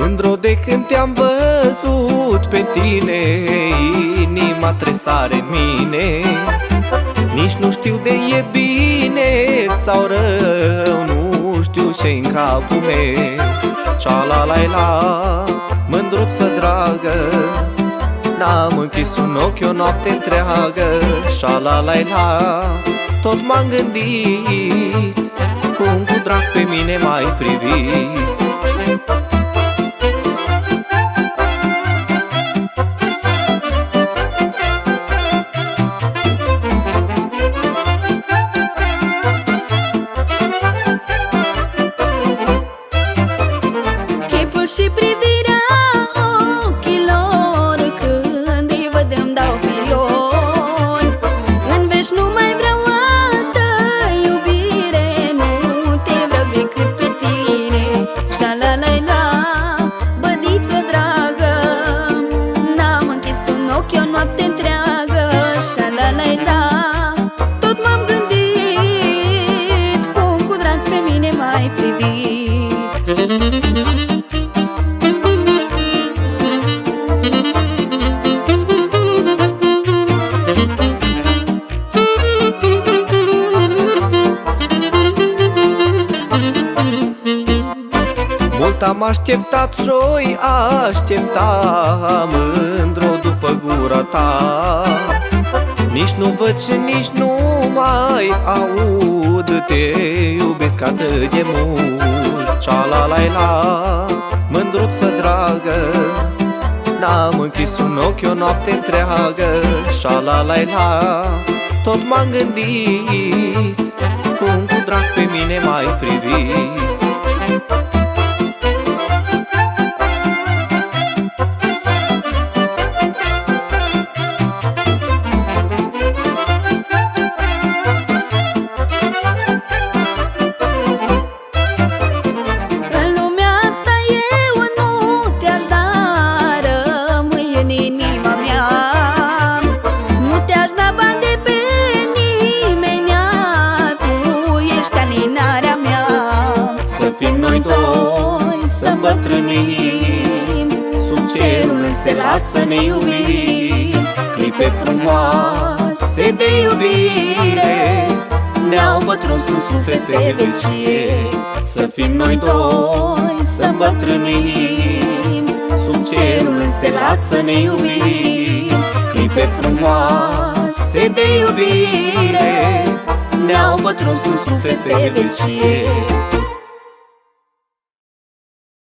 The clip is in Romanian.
Mândru de când te-am văzut pe tine, inima tresare în mine. Nici nu știu de e bine sau rău, nu știu ce-i în capul meu. Cia-la-la-la, mândruță dragă, n-am închis un ochi o noapte întreagă. Șa-la-la-la, tot m-am gândit, cum cu drag pe mine m-ai privit. Chipul și privirea ochilor, când îi văd îmi dau fior. În veci nu mai vreau altă iubire, nu te vreau decât pe tine. Șa-la-la-la, bădiță dragă, n-am închis un ochi o noapte întreagă. Șa-la-la-la, tot m-am gândit, cum cu drag pe mine m-ai privit. Mult am așteptat și-o-i aștepta, mândru după gura ta. Nici nu văd și nici nu mai aud, te iubesc atât de mult. Cia-la-la-la, mândruță dragă, n-am închis un ochi o noapte întreagă. Șa-la-la-la, tot m-am gândit, cum cu drag pe mine m-ai privit. Să fim noi doi, să îmbătrânim, sub cerul înstelat să ne iubim. Clipe frumoase de iubire ne-au pătruns în suflet pe vecie. Să fim noi doi, să îmbătrânim, sub cerul înstelat să ne iubim. Clipe frumoase de iubire ne-au pătruns în suflet pe vecie.